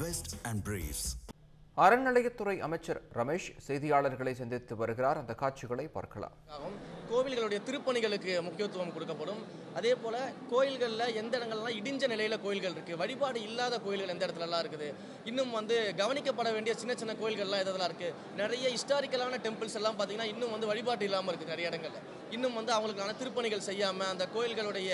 Vest and Briefs. அறநிலையத்துறை அமைச்சர் ரமேஷ் செய்தியாளர்களை சந்தித்து வருகிறார். அந்த காட்சிகளை பார்க்கலாம். கோவில்களுடைய திருப்பணிகளுக்கு முக்கியத்துவம் கொடுக்கப்படும். அதே போல கோயில்களில் எந்த இடங்கள்லாம் இடிஞ்ச நிலையில் கோயில்கள் இருக்குது, வழிபாடு இல்லாத கோயில்கள் எந்த இடத்துலலாம் இருக்குது, இன்னும் கவனிக்கப்பட வேண்டிய சின்ன சின்ன கோயில்கள்லாம் எதெல்லாம் இருக்குது, நிறைய ஹிஸ்டாரிக்கலான டெம்பிள்ஸ் எல்லாம் பார்த்தீங்கன்னா இன்னும் வழிபாடு இல்லாமல் இருக்குது. நிறைய இடங்களில் இன்னும் அவங்களுக்கான திருப்பணிகள் செய்யாமல், அந்த கோயில்களுடைய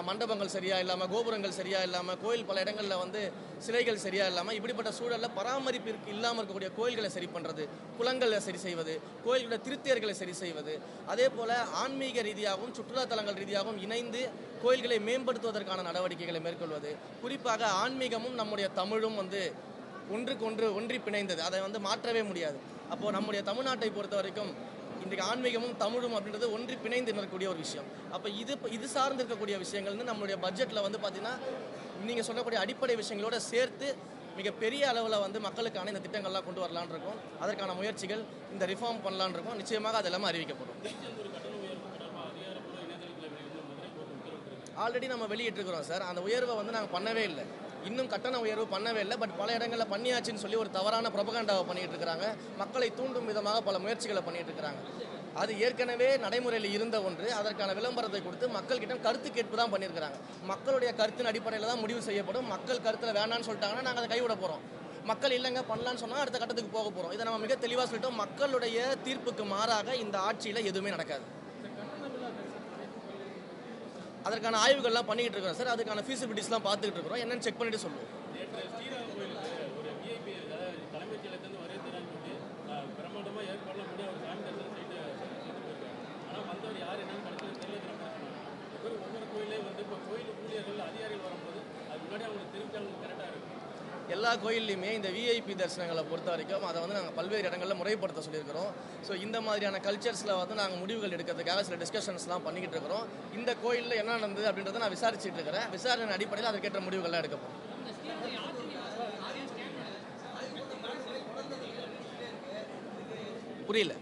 மண்டபங்கள் சரியாக இல்லாமல், கோபுரங்கள் சரியாக இல்லாமல், கோயில் பல இடங்களில் சிலைகள் சரியாக இல்லாமல், இப்படிப்பட்ட சூழலில் பராமரிப்பிற்கு இல்லாமல் இருக்கக்கூடிய கோயில்களை சரி பண்ணுறது, குளங்களை சரி செய்வது, கோயில்களுடைய திருத்தேர்களை சரி செய்வது, அதே போல் ஆன்மீக ரீதியாகவும் சுற்றுலாத்தலங்கள் ரீதியாகவும் இணைந்து கோயில்களை மேம்படுத்துவதற்கான நடவடிக்கைகளை மேற்கொள்வது, குறிப்பாக ஆன்மீகமும் நம்முடைய தமிழும் ஒன்றுக்கு ஒன்றி பிணைந்தது, அதை மாற்றவே முடியாது. அப்போது நம்முடைய தமிழ்நாட்டை பொறுத்த வரைக்கும் இன்றைக்கு ஆன்மீகமும் தமிழும் அப்படின்றது ஒன்றி பிணைந்து நிற்கக்கூடிய ஒரு விஷயம். அப்போ இது சார்ந்து இருக்கக்கூடிய விஷயங்கள்னு நம்மளுடைய பட்ஜெட்டில் பார்த்தீங்கன்னா நீங்கள் சொல்லக்கூடிய அடிப்படை விஷயங்களோட சேர்த்து மிகப்பெரிய அளவில் மக்களுக்கான இந்த திட்டங்கள்லாம் கொண்டு வரலான் இருக்கும். அதற்கான முயற்சிகள் இந்த ரிஃபார்ம் பண்ணலான் இருக்கும். நிச்சயமாக அது எல்லாமே அறிவிக்கப்படும். ஆல்ரெடி நம்ம வெளியிட்டிருக்கிறோம் சார். அந்த உயர்வை நாங்கள் பண்ணவே இல்லை, இன்னும் கட்டண உயர்வு பண்ணவே இல்லை. பட் பல இடங்களில் பண்ணியாச்சுன்னு சொல்லி ஒரு தவறான ப்ரொபகண்டாவை பண்ணிகிட்டு இருக்கிறாங்க. மக்களை தூண்டும் விதமாக பல முயற்சிகளை பண்ணிகிட்டு இருக்கிறாங்க. அது ஏற்கனவே நடைமுறையில் இருந்த ஒன்று. அதற்கான விளம்பரத்தை கொடுத்து மக்கள்கிட்ட கருத்து கேட்பு தான் பண்ணியிருக்கிறாங்க. மக்களுடைய கருத்தின் அடிப்படையில் தான் முடிவு செய்யப்படும். மக்கள் கருத்தில் வேணான்னு சொல்லிட்டாங்கன்னா நாங்கள் அதை கைவிட போகிறோம். மக்கள் இல்லைங்க பண்ணலான்னு சொன்னால் அடுத்த கட்டத்துக்கு போக போகிறோம். இதை நம்ம மிக தெளிவாக சொல்லிட்டோம். மக்களுடைய தீர்ப்புக்கு மாறாக இந்த ஆட்சியில் எதுவுமே நடக்காது. அதற்கான ஆய்வுகள்லாம் பண்ணிக்கிட்டு இருக்கிறோம் சார். அதுக்கான ஃபீஸிபிலிட்டிஸ்லாம் பார்த்துக்கிட்டு இருக்கிறோம். என்னென்னு செக் பண்ணிட்டு சொல்லுவோம். எல்லா கோயில்லையுமே இந்த விஐபி தரிசனங்களை பொறுத்த வரைக்கும் அதை நாங்கள் பல்வேறு இடங்களில் முறைப்படுத்த சொல்லியிருக்கிறோம். ஸோ இந்த மாதிரியான கல்ச்சர்ஸில் நாங்கள் முடிவுகள் எடுக்கிறதுக்காக சில டிஸ்கஷன்ஸ்லாம் பண்ணிக்கிட்டு இருக்கிறோம். இந்த கோயிலில் என்ன நடந்தது அப்படின்றத நான் விசாரிச்சுட்டு இருக்கிறேன். விசாரணை அடிப்படையில் அதற்கேற்ற முடிவுகள்லாம் எடுக்கப்படும். புரியல.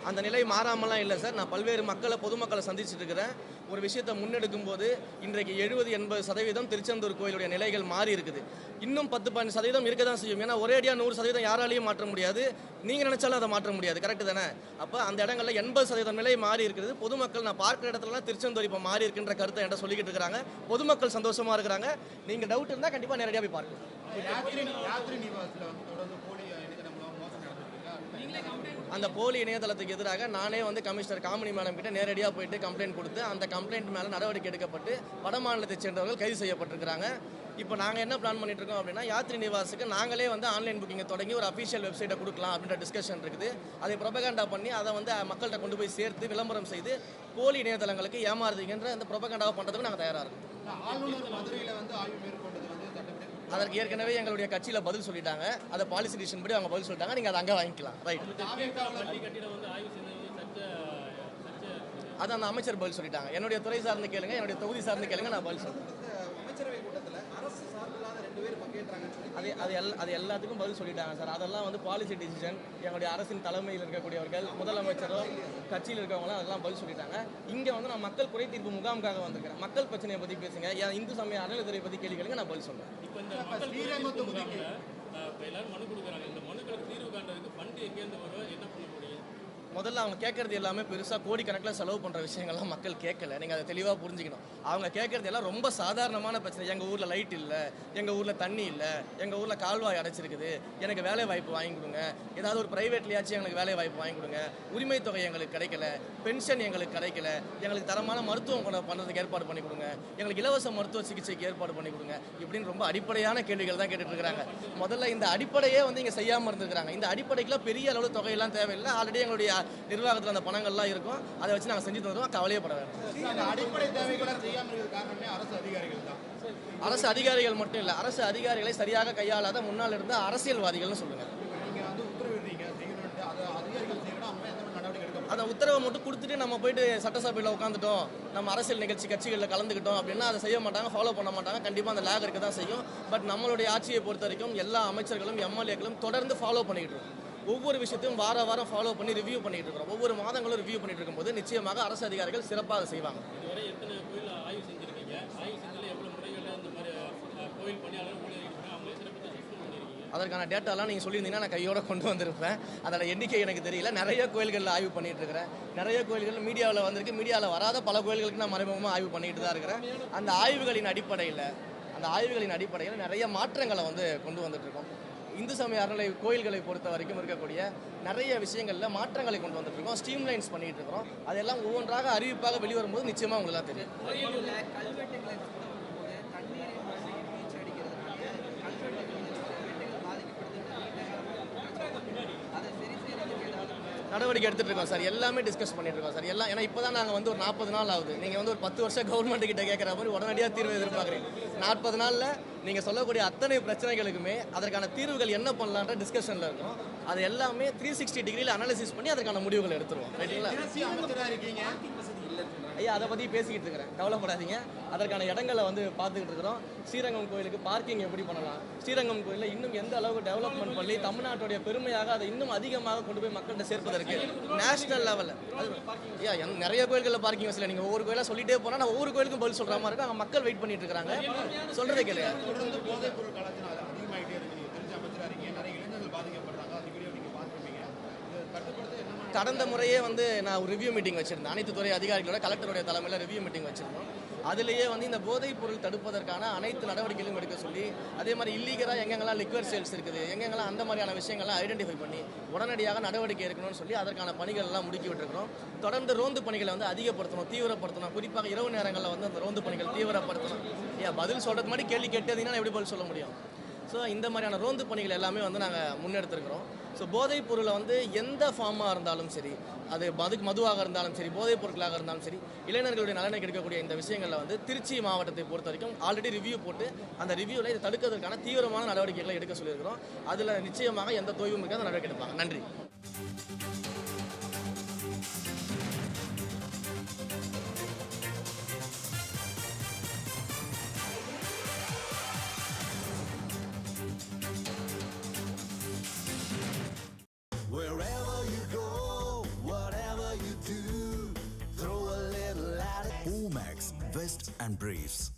அந்த நிலை மாறாமலாம் இல்லை சார். நான் பல்வேறு பொதுமக்களை சந்திச்சுட்டு இருக்கிறேன். ஒரு விஷயத்தை முன்னெடுக்கும் போது இன்றைக்கு 70-80% திருச்செந்தூர் கோயிலுடைய நிலைகள் மாறி இருக்குது. இன்னும் 10-15% இருக்க தான் செய்யும். ஏன்னா ஒரே அடியாக 100% யாராலையும் மாற்ற முடியாது. நீங்கள் நினைச்சாலும் அதை மாற்ற முடியாது. கரெக்டு தானே? அப்போ அந்த இடங்களில் 80% நிலை மாறி இருக்குது. பொதுமக்கள் நான் பார்க்குற இடத்துலலாம் திருச்செந்தூர் இப்போ மாறி இருக்குன்ற கருத்தை என்கிட்ட சொல்லிக்கிட்டு இருக்கிறாங்க. பொதுமக்கள் சந்தோஷமாக இருக்கிறாங்க. நீங்கள் டவுட் இருந்தால் கண்டிப்பாக நேரடியாக போய் பார்க்கலாம். அந்த போலி இணையதளத்துக்கு எதிராக நானே கமிஷனர் காமினி மேடம் கிட்ட நேரடியாக போயிட்டு கம்ப்ளைண்ட் கொடுத்து அந்த கம்ப்ளைண்ட் மேலே நடவடிக்கை எடுக்கப்பட்டு வட மாநிலத்தை சேர்ந்தவர்கள் கைது செய்யப்பட்டிருக்கிறாங்க. இப்போ நாங்கள் என்ன பிளான் பண்ணிட்டு இருக்கோம் அப்படின்னா, யாத்ரி நிவாஸுக்கு நாங்களே ஆன்லைன் புக்கிங்கை தொடங்கி ஒரு அஃபிஷியல் வெப்சைட்டை கொடுக்கலாம் அப்படின்ற டிஸ்கஷன் இருக்குது. அதை ப்ரொபகண்டா பண்ணி அதை மக்கள்கிட்ட கொண்டு போய் சேர்த்து விளம்பரம் செய்து போலி இணையதளங்களுக்கு ஏமாறுதுங்கிற அந்த ப்ரொபகண்டாவை பண்ணுறதுக்கு நாங்கள் தயாராக இருக்கோம். அதற்கு ஏற்கனவே எங்களுடைய கட்சியில் பதில் சொல்லிட்டாங்க. அதை பாலிசி டிசிஷன் படி அவங்க பதில் சொல்லிட்டாங்க. நீங்கள் அதை அங்கே வாங்கிக்கலாம். ரைட். அதை அந்த அமைச்சர் பதில் சொல்லிட்டாங்க. என்னுடைய துறை சார்ந்து கேளுங்க, என்னுடைய தொகுதி சார்ந்து கேளுங்க, நான் பதில் சொல்றேன். அது எல்லாத்துக்கும் பதில் சொல்லிட்டாங்க சார். அதெல்லாம் பாலிசி டிசிஷன். எங்களுடைய அரசின் தலைமையில் இருக்கக்கூடியவர்கள், முதலமைச்சரும் கட்சியில் இருக்கவங்களாம் அதெல்லாம் பதில் சொல்லிட்டாங்க. இங்கே நான் மக்கள் குறை தீர்ப்பு முகாமுக்காக வந்திருக்கிறேன். மக்கள் பிரச்சனையை பற்றி பேசுங்க, இந்து சமய அறநிலையத்துறை பற்றி கேள்வி கேளுங்க, நான் பதில் சொல்றேன். முதல்ல அவங்க கேட்கறது எல்லாமே பெருசாக கோடிக்கணக்கில் செலவு பண்ணுற விஷயங்கள்லாம் மக்கள் கேட்கல. நீங்கள் அதை தெளிவாக புரிஞ்சுக்கணும். அவங்க கேட்கறது எல்லாம் ரொம்ப சாதாரணமான பிரச்சனை. எங்கள் ஊரில் லைட் இல்லை, எங்கள் ஊரில் தண்ணி இல்லை, எங்கள் ஊரில் கால்வாய் அடைச்சிருக்குது, எனக்கு வேலை வாய்ப்பு வாங்கி கொடுங்க, ஏதாவது ஒரு ப்ரைவேட்லையாச்சும் எங்களுக்கு வேலை வாய்ப்பு வாங்கி கொடுங்க, உரிமை தொகை எங்களுக்கு கிடைக்கல, பென்ஷன் எங்களுக்கு கிடைக்கல, எங்களுக்கு தரமான மருத்துவம் பண்ணுறதுக்கு ஏற்பாடு பண்ணி கொடுங்க, எங்களுக்கு இலவச மருத்துவ சிகிச்சைக்கு ஏற்பாடு பண்ணி கொடுங்க, இப்படின்னு ரொம்ப அடிப்படையான கேள்விகள் தான் கேட்டுட்டு இருக்கிறாங்க. முதல்ல இந்த அடிப்படையே இங்கே செய்யாமல் இருந்திருக்கிறாங்க. இந்த அடிப்படைக்கெல்லாம் பெரிய அளவு தொகையெல்லாம் தேவையில்லை. ஆல்ரெடி எங்களுடைய நிர்வாகத்தில் அந்த பணங்கள்லாம் இருக்கும். அதை வச்சு நாங்கள் செஞ்சு தருவோம். கவலையப்பட வேண்டாம். அடிப்படை தேவைகளை செய்யாமல் இருக்க காரணமே அரசு அதிகாரிகள் தான். அரசு அதிகாரிகள் மட்டும் இல்லை, அரசு அதிகாரிகளை சரியாக கையாளாத முன்னால் இருந்த அரசியல்வாதிகள்னு சொல்லுங்கள். அந்த உத்தரவை மட்டும் கொடுத்துட்டு நம்ம போயிட்டு சட்டசபையில் உட்காந்துட்டோம், நம்ம அரசியல் நிகழ்ச்சி கட்சிகளில் கலந்துக்கிட்டோம் அப்படின்னா அதை செய்ய மாட்டாங்க, ஃபாலோ பண்ண மாட்டாங்க. கண்டிப்பாக அந்த லேக் இருக்க தான் செய்யும். பட் நம்மளுடைய ஆட்சியை பொறுத்த வரைக்கும் எல்லா அமைச்சர்களும் எம்எல்ஏக்களும் தொடர்ந்து ஃபாலோ பண்ணிக்கிட்டு இருக்கோம். ஒவ்வொரு விஷயத்தையும் வாரம் ஃபாலோ பண்ணி ரிவ்யூ பண்ணிட்டு இருக்கிறோம். ஒவ்வொரு மாதங்களும் ரிவ்யூ பண்ணிட்டு இருக்கும்போது நிச்சயமாக அரசு அதிகாரிகள் சிறப்பாக செய்வாங்க. இதுவரை எத்தனை கோயில் ஆய்வு செஞ்சிருக்கீங்க? ஆய்வு செஞ்சதில் எவ்வளோ முறைகளில் இந்த மாதிரி கோயில் பணியாளர் ஊழியர்கள் அவங்களே சிறப்பாக சுத்தம் பண்ணியிருக்கீங்க? அதற்கான டேட்டாலாம் நீங்கள் சொல்லியிருந்தீங்கன்னா நான் கையோட கொண்டு வந்திருப்பேன். அதோட எண்ணிக்கை எனக்கு தெரியல. நிறைய கோயில்களில் ஆய்வு பண்ணிட்டு இருக்கிறேன். நிறைய கோயில்கள் மீடியாவில் வந்திருக்கு. மீடியாவில் வராத பல கோயில்களுக்கு நான் மறைமுகமாக ஆய்வு பண்ணிட்டு தான் இருக்கிறேன். அந்த ஆய்வுகளின் அடிப்படையில் நிறைய மாற்றங்களை வந்து கொண்டு வந்துட்டு இருக்கோம். இந்து சமய அறநிலை கோயில்களை பொறுத்த வரைக்கும் இருக்கக்கூடிய நிறைய விஷயங்களில் மாற்றங்களை கொண்டு வந்துட்டு இருக்கோம். ஸ்ட்ரீம்லைன்ஸ் பண்ணிட்டு இருக்கிறோம். அதெல்லாம் ஒவ்வொன்றாக அறிவிப்பாக வெளிவரும்போது நிச்சயமாக உங்களுக்கு தெரியும். நடவடிக்கை எடுத்துட்டு இருக்கோம் சார். எல்லாமே டிஸ்கஸ் பண்ணிட்டு இருக்கோம் சார். எல்லாம் ஏன்னா இப்போ தான் நாங்கள் வந்து ஒரு 40 நாள் ஆகுது. நீங்கள் வந்து ஒரு 10 வருஷம் கவர்மெண்ட் கிட்ட கேட்குற மாதிரி உடனடியாக தீர்வு எதிர்பார்க்குறீங்க. 40 நாளில் நீங்கள் சொல்லக்கூடிய அத்தனை பிரச்சனைகளுக்குமே அதற்கான தீர்வுகள் என்ன பண்ணலான்ற டிஸ்கஷனில் இருக்கும். அது எல்லாமே 360 டிகிரியில் அனாலிசிஸ் பண்ணி அதற்கான முடிவுகள் எடுத்துருவோம். ரைட்டுங்களா? ஐயா அதை பற்றி பேசிக்கிட்டு இருக்கிறேன். கவலைப்படாதீங்க. அதற்கான இடங்களை வந்து பார்த்துக்கிட்டு இருக்கிறோம். ஸ்ரீரங்கம் கோயிலுக்கு பார்க்கிங் எப்படி பண்ணலாம், ஸ்ரீரங்கம் கோயிலில் இன்னும் எந்த அளவுக்கு டெவலப்மெண்ட் பண்ணி தமிழ்நாட்டுடைய பெருமையாக அதை இன்னும் அதிகமாக கொண்டு போய் மக்கள்கிட்ட சேர்ப்பதற்கு நேஷனல் லெவலில் ஐயா நிறைய கோயில்களில் பார்க்கிங் வசதி. நீங்கள் ஒவ்வொரு கோயிலாக சொல்லிட்டே போனால் நான் ஒவ்வொரு கோயிலுக்கும் பதில் சொல்கிற மாதிரி இருக்கும். அங்கே மக்கள் வெயிட் பண்ணிட்டு இருக்காங்க. சொல்கிறதே கேளுங்க. கடந்த முறையே வந்து நான் ஒரு ரிவ்யூ மீட்டிங் வச்சிருந்தேன். அனைத்து துறை அதிகாரிகளோட கலெக்டருடைய தலைமையில் ரிவ்யூ மீட்டிங் வச்சிருந்தோம். அதிலேயே வந்து இந்த போதைப் பொருள் தடுப்பதற்கான அனைத்து நடவடிக்கைகளும் எடுக்க சொல்லி, அதே மாதிரி இல்லீகலாக எங்கெங்கெல்லாம் லிக்வர் சேல்ஸ் இருக்குது, எங்கெங்கெல்லாம் அந்த மாதிரியான விஷயங்கள்லாம் ஐடென்டிஃபை பண்ணி உடனடியாக நடவடிக்கை எடுக்கணும்னு சொல்லி அதற்கான பணிகள் எல்லாம் முடுக்கி விட்டுருக்கிறோம். தொடர்ந்து ரோந்து பணிகளை வந்து அதிகப்படுத்தணும், தீவிரப்படுத்தணும். குறிப்பாக இரவு நேரங்களில் வந்து அந்த ரோந்து பணிகள் தீவிரப்படுத்தணும். ஏன் பதில் சொல்கிறது மாதிரி கேள்வி கேட்டதுன்னா எப்படி பதில் சொல்ல முடியும்? ஸோ இந்த மாதிரியான ரோந்து பணிகள் எல்லாமே வந்து நாங்கள் முன்னெடுத்துருக்கிறோம். ஸோ போதைப் பொருளை வந்து எந்த ஃபார்மாக இருந்தாலும் சரி, அது மதுவாக இருந்தாலும் சரி, போதைப் பொருட்களாக இருந்தாலும் சரி, இளைஞர்களுடைய நலனை கெடுக்கக்கூடிய இந்த விஷயங்களில் வந்து திருச்சி மாவட்டத்தை பொறுத்த வரைக்கும் ஆல்ரெடி ரிவ்யூ போட்டு அந்த ரிவ்யூவில் இதை தடுக்கிறதுக்கான தீவிரமான நடவடிக்கைகளை எடுக்க சொல்லியிருக்கிறோம். அதில் நிச்சயமாக எந்த தொய்வும் இருக்காது நடவடிக்கை எடுப்பாங்க. நன்றி. Wherever you go, whatever you do, throw a little at it. Omax, Vest and Briefs.